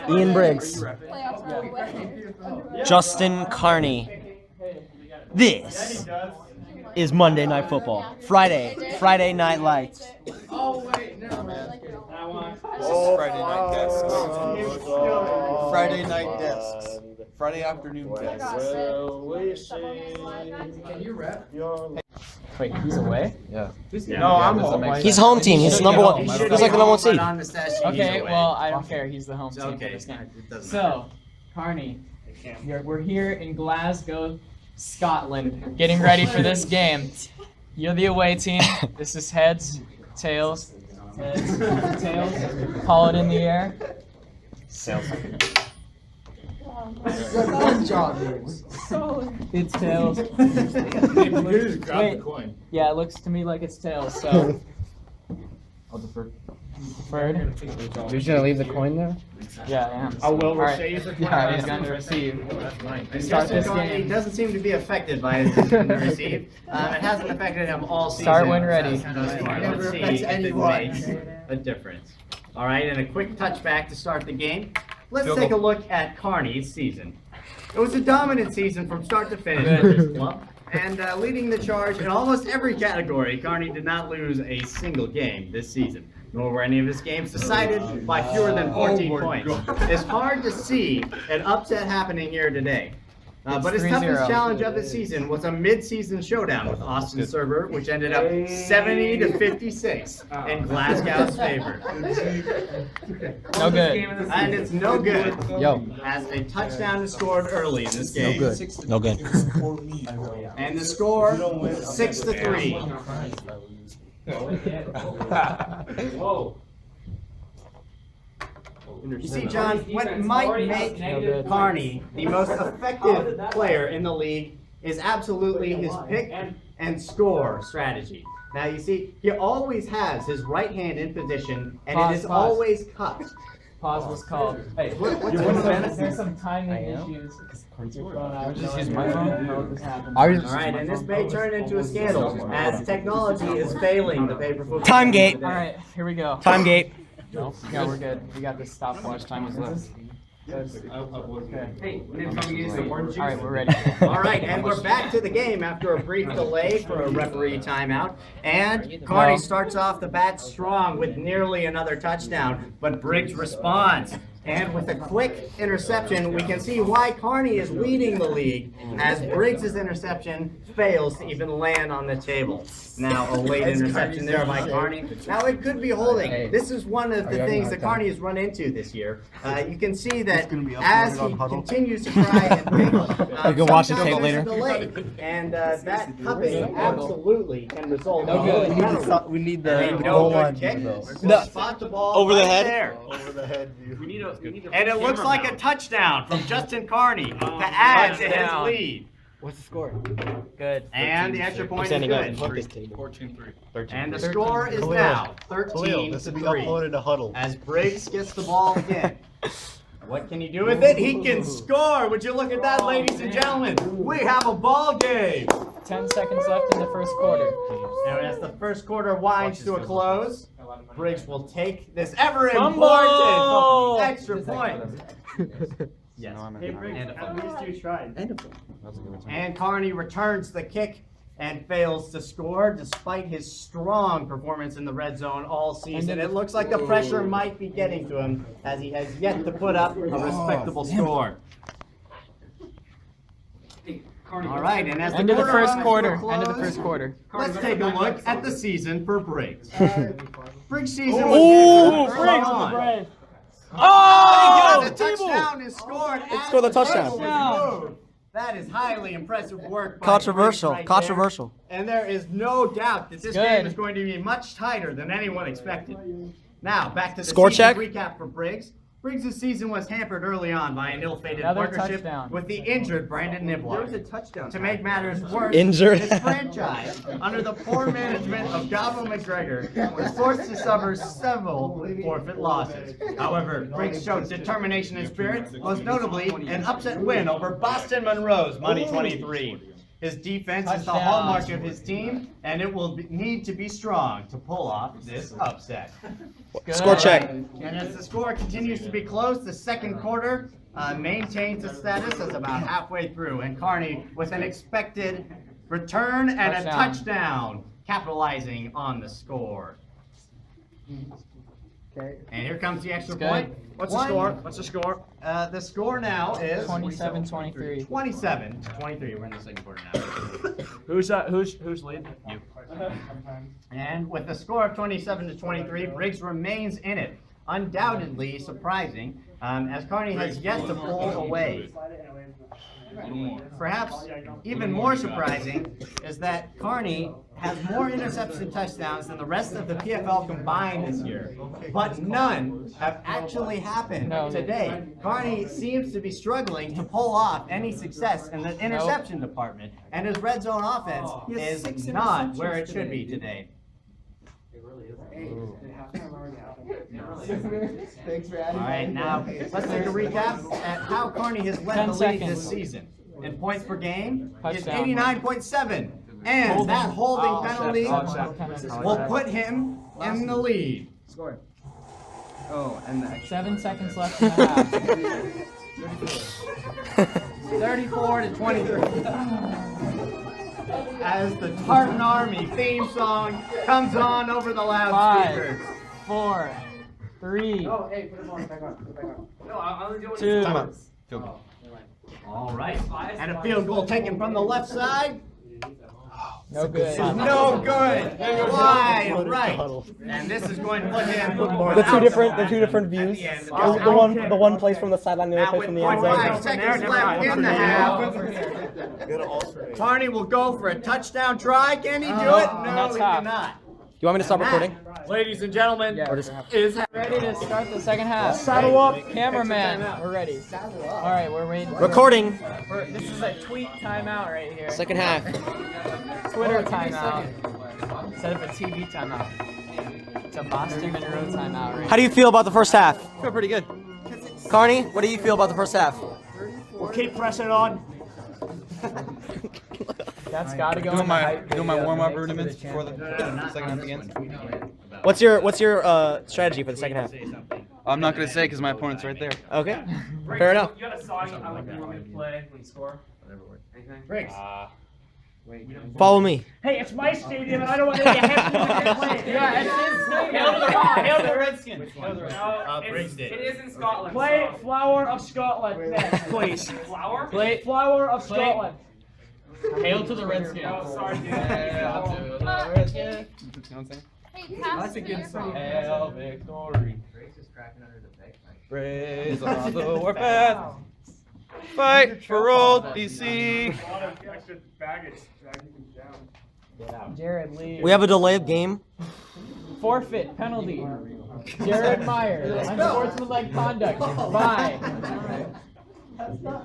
Ian Briggs. Justin Carney. This is Monday Night Football. Friday Night Lights. Friday night desks. Friday night desks. Friday afternoon desks. Can you rep? Wait, he's away? Yeah. No, I'm home. He's home team. He's number one. He's like the number one seed. Okay, well, I don't care. He's the home team for this game. So, Carney, we're here in Glasgow, Scotland, getting ready for this game. You're the away team. This is heads, tails, tails. Call it in the air. Good job, dude. It's tails. Wait. Yeah, it looks to me like it's tails, so. I'll defer. Deferred? You're just gonna leave the coin there? Yeah, I am. I will receive. Yeah, he's going to receive. Start this He game. doesn't seem to be affected by his decision to receive. It hasn't affected him all season. Start when ready. Thus far. Let's see if it makes a difference. All right, and a quick touchback to start the game. Let's take a look at Carney's season. It was a dominant season from start to finish for this club. And leading the charge in almost every category, Carney did not lose a single game this season, nor were any of his games decided by fewer than 14 points. It's hard to see an upset happening here today. But his toughest challenge of the season was a mid-season showdown with Austin Server, which ended up 70-56 in Glasgow's favor. No good. And it's no good. Yo. As a touchdown is scored early in this game. No good. And the score, 6-3. You see, John, what might make Carney the most effective player in the league is absolutely his pick and score strategy. Now, you see, he always has his right hand in position, and it is always cupped. Pause was called. Hey, there's some timing issues. Just use my phone. All right, and this may turn into a scandal as technology is failing the pay-per-view. Time gate. All right, here we go. Time gate. No, yeah, we're good. We got this stopwatch. Time is left. Okay. All right, we're ready. All right, and we're back to the game after a brief delay for a referee timeout. And Carney starts off the bat strong with nearly another touchdown, but Briggs responds. And with a quick interception, we can see why Carney is leading the league, as Briggs' interception fails to even land on the table. Now, a late interception there by Carney. Now, it could be holding. This is one of the things that Carney has run into this year. You can see that as he continues to try and pick, You can watch the tape later. And that cupping absolutely can result in We need the no goal good line kick. view, We'll spot the ball Over the right head? there. Over the head view. And it looks like a touchdown from Justin Carney to add to his lead. What's the score? Good. And the extra point is good. 14-3. And the score is now This will be uploaded 13-3 to Huddle. as Briggs gets the ball again. What can he do with it? He can score. Would you look at that, ladies and gentlemen? We have a ball game. 10 seconds left in the first quarter. And as the first quarter winds to a close, Briggs will take this ever important extra point. Yes. Hey, Briggs, at least you tried. And Carney returns the kick and fails to score despite his strong performance in the red zone all season. It looks like the pressure might be getting to him as he has yet to put up a respectable score. All right, and as End of the first quarter. close, End of the first quarter. let's take a look at the season for Briggs. Briggs' season was Briggs on. Brave. Oh! The touchdown is scored. Score the touchdown. That is highly impressive work. By Controversial. Briggs right Controversial. there. And there is no doubt that this game is going to be much tighter than anyone expected. Now, back to the Score season check. recap for Briggs. Briggs' season was hampered early on by an ill-fated Another partnership touchdown. with the injured Brandon Niblock. There was a touchdown. To make matters worse, Injured. his franchise, under the poor management of Gabo McGregor, was forced to suffer several forfeit losses. However, Briggs showed determination and spirit, most notably an upset win over Boston Monroe's Money 23. His defense is the Touchdown. hallmark of his team, and it will need to be strong to pull off this upset. Good. Score check. And as the score continues to be close, the second quarter maintains its status as about halfway through, and Carney with an expected return and a touchdown, capitalizing on the score. Okay. And here comes the extra Good. point. What's the score? What's the score? The score now is 27-23. 27-23. We're in the second quarter now. Who's leading? You. And with the score of 27-23, Briggs remains in it. Undoubtedly surprising, as Carney has yet to pull away. Perhaps even more surprising is that Carney has more interceptions and touchdowns than the rest of the PFL combined this year, but none have actually happened today. Carney seems to be struggling to pull off any success in the interception department, and his red zone offense is not where it should be today. Thanks for All adding. right, now let's take a recap at how Carney has led 10 the league seconds. this season. In points per game, is Touchdown. 89.7, and that holding penalty Offset. will put him in the lead. Score. Oh, and the 7 seconds left in the half. 34-23. As the Tartan Army theme song comes on over the 5, loudspeakers. 4, 3, Oh, hey, put it on. Back on. Put it back on. No, I'm only doing 2. All right, and a field goal taken from the left side. No good. Is no good. Wide right. And this is going to put him The two different views. The one plays from the sideline, the other Now plays with from the end 0.5 zone. seconds left in the half, Carney will go for a touchdown try. Can he do it? No, that's he half. cannot. You want me to stop recording? Ladies and gentlemen, Yeah, is ready to start the second half. saddle up. Cameraman, we're ready. All right, we're waiting. Recording. This is a tweet timeout right here. Second half. Twitter timeout instead of a TV timeout. It's a Boston Monroe timeout right How do you feel about the first half? I feel pretty good. Carney, what do you feel about the first half? We'll keep pressing on. That's got to go. Doing my warm-up rudiments before the second half begins. What's your strategy for the second half? I'm not gonna say because my opponent's right there. Okay, fair enough. You got a song I like you want me to play when you score? Briggs. Follow me. Hey, it's my stadium and I don't want any Haffner to play. Yeah, it's his stadium. Hail the Redskins. Briggs did. It is in Scotland. Play Flower of Scotland next, please. Flower? Play. Flower of Scotland. Hail to the Redskins. Oh, sorry, dude. Yeah, to the Redskins. You know what I'm saying? Hey, pass That's a me good your song. phone. Hail victory. Praise on the warpath. Fight for old BC. Jared Lee. We have a delay of game. Forfeit penalty. Jared Meyer. Unsportsmanlike conduct. Bye. All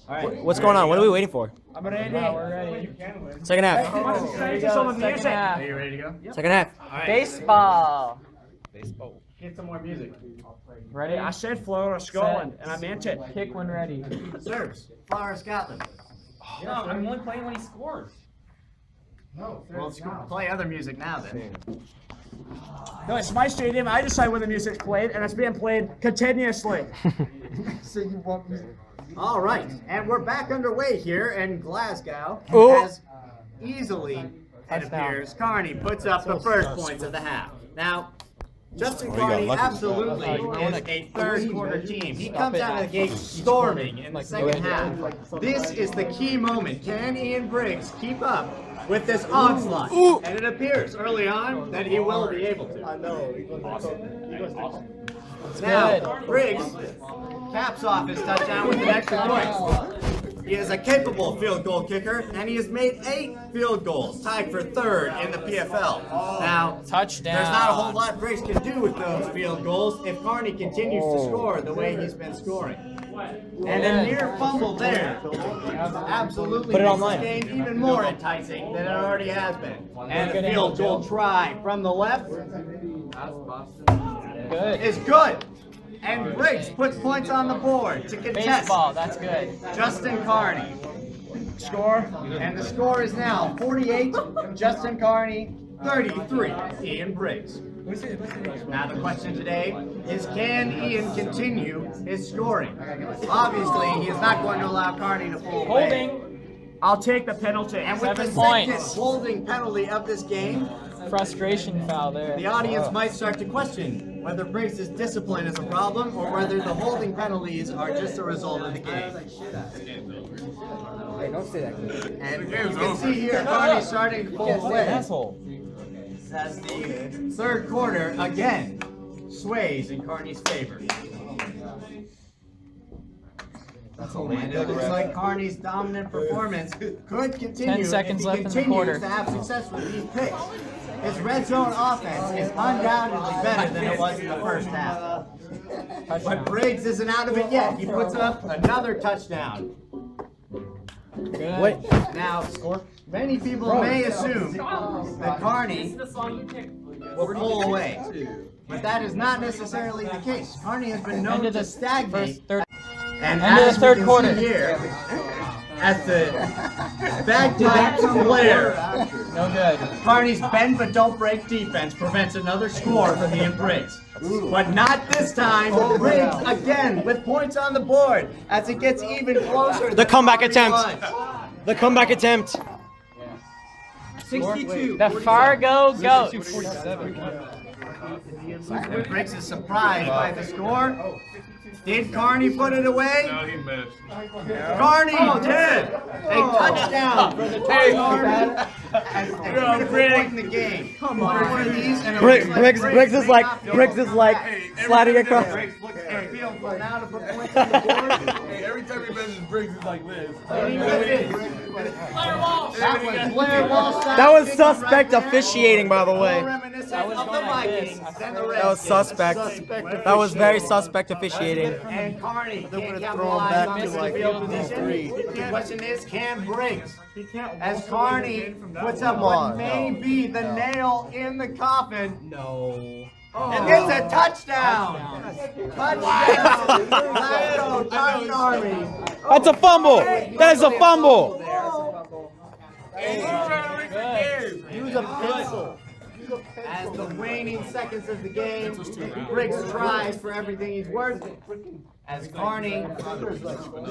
right. What's going on? What are we waiting for? I'm ready. Now we're ready. Second half. Here we go. Second half. Are you ready to go? Second half. All right. Baseball. Baseball. Get some more music. Ready? I said Flower of Scotland and I meant it. Kick when ready. Serves. Flower of Scotland. No, I'm only playing when he scores. Well, let's play other music now then. No, it's my stadium. I decide when the music's played and it's being played continuously. So you want me? All right, and we're back underway here in Glasgow. Oh. As easily, it Touchdown. appears, Carney puts up the first points of the half. Now, Justin Carney absolutely is a third quarter team. He comes out of the gate storming in the second half. This is the key moment. Can Ian Briggs keep up with this onslaught? And it appears early on that he will be able to. Now, Briggs caps off his touchdown with an extra point. He is a capable field goal kicker, and he has made 8 field goals, tied for third in the PFL. Now, Touchdown. there's not a whole lot Briggs can do with those field goals if Carney continues to score the way he's been scoring. And a near fumble there absolutely Put it makes online. this game even more enticing than it already has been. And a field goal try from the left Good. is good. And Briggs puts points on the board to contest Baseball. That's good. Justin Carney. Score. And the score is now 48, Justin Carney, 33, Ian Briggs. Now the question today is, can Ian continue his scoring? Obviously, he is not going to allow Carney to pull away. Holding. I'll take the penalty. And with the 7 second points. holding penalty of this game, Frustration foul there. the audience might start to question whether Briggs' discipline is a problem or whether the holding penalties are just a result of the game. Hey, don't say that. And you can see here Carney starting to pull away Asshole. as the third quarter again sways in Carney's favor. And it looks like Carney's dominant performance could continue 10 seconds if he left in the continues quarter. to have success with these picks. His red zone offense is undoubtedly better than it was in the first half. But Briggs isn't out of it yet. He puts up another touchdown. Good. Now, many people may assume that Carney will pull away, but that is not necessarily the case. Carney has been known to stagnate. And End of the as third we can quarter. see here, at the bagpipe flare, No good. Carney's bend but don't break defense prevents another score for Ian Briggs. But not this time. Briggs again with points on the board as it gets even closer. The comeback attempt. The comeback attempt. 62. The Fargo Goats. And Briggs is surprised by the score. Did Carney put it away? No, he missed. Carney did! A touchdown for the Tartan as a critical point in the game. Come on, one of these and it looks like Briggs is like sliding across. Briggs looks to feel from now to put points on the board. Hey, every time he messes Briggs, it's like this. And he misses. That was Blair Walsh. That was suspect officiating, by the way. Reminiscent of the Vikings and the Redskins. That was suspect. That was very suspect officiating. And Carney can't throw him back capitalize to, on like, this field field position. The question is, can Briggs? As Carney puts up what may be the nail in the coffin. No. And it's a touchdown! Touchdown! Glasgow Tartan Army. That's a fumble. That is a fumble. Use a pencil. As the waning seconds of the game, Briggs tries for everything he's worth. As Carney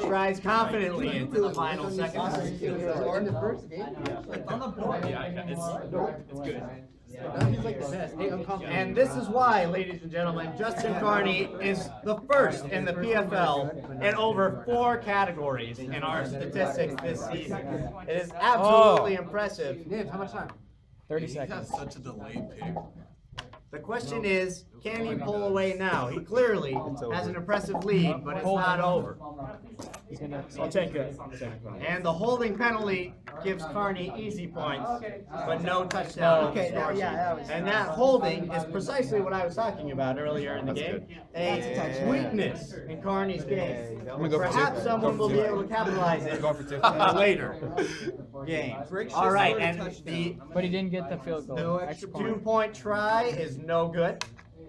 strides confidently into the final seconds. And this is why, ladies and gentlemen, Justin Carney is the first in the PFL in over 4 categories in our statistics this season. It is absolutely impressive. How much time? 30 seconds. Such a delayed pick. The question is, can he pull away now? He clearly has an impressive lead, but it's not over. I'll take it. And the holding penalty gives Carney easy points, but no touchdown. Okay, that was. And that holding is precisely what I was talking about earlier in the game. A weakness in Carney's game. Perhaps someone will be able to capitalize it later game. All right, and the But he didn't get the field goal. Extra point. 2-point try is no good.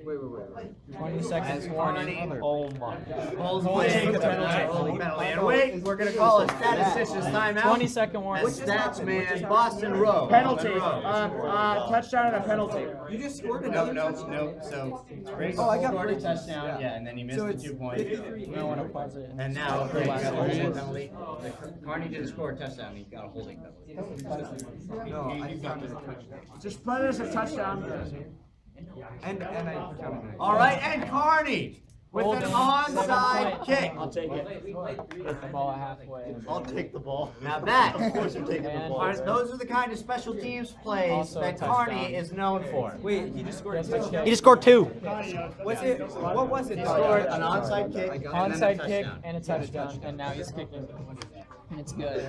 Wait. 20 seconds warning. Oh my. Pulls away the penalty. And wait, we're going to call a statistician's timeout. 20-second warning. As stats man, Boston Rowe. Penalty. Monroe. Touchdown and a penalty. You just scored No. another So, Briggs I got scored a Briggs. touchdown, yeah, and then he missed the 2 points. I want to pause it. And now Briggs got a holding penalty. Carney didn't score a touchdown, he got a holding penalty. No, I got it. Just play it as a touchdown. And I counted it. All right, and Carney with an onside kick. I'll take it. The ball at halfway. I'll take the ball. Now that, of course, I'm taking the And- ball. Those are the kind of special teams plays Also a that touchdown. Carney is known for. Wait, he just scored a Yes, touchdown. He just scored 2. What's it? What was it? He scored an onside kick and then a Onside kick touchdown. and a touchdown, and now he's kicking. And it's good.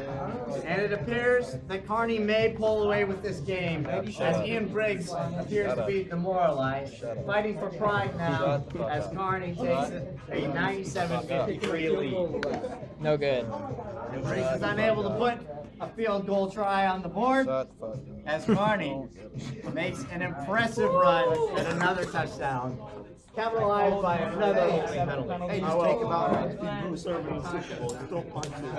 And it appears that Carney may pull away with this game as Ian Briggs appears to be demoralized. Fighting for pride now as Carney takes a 97-53 lead. No good. And Briggs is unable to put a field goal try on the board as Carney makes an impressive run at another touchdown. Capitalized by another holding penalty. Hey, just take him out. He's been serving the Super Bowl. Don't punch him.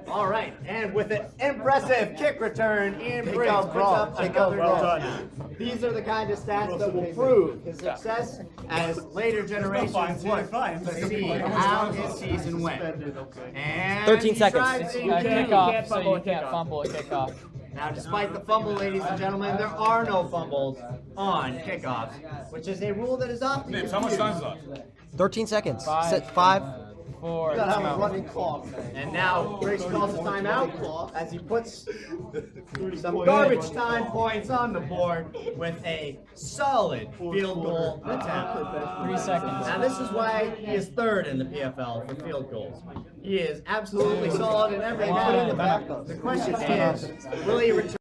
All right, and with an impressive kick return, Ian Briggs puts up another done. These are the kind of stats that will prove his success as later generations look to see how his season went. And 13 he seconds. tries to Kickoff, so you can't fumble a kickoff. Now, despite the fumble, ladies and gentlemen, there are no fumbles on kickoffs, which is a rule that is often Nibs, how much confused. time is left? 13 seconds. Five. Set 5. 4. And now Briggs calls a timeout as he puts some garbage time points on the board with a solid field goal attempt. 3 seconds. Now this is why he is third in the PFL for field goals. He is absolutely solid in every game. The question is, will he return?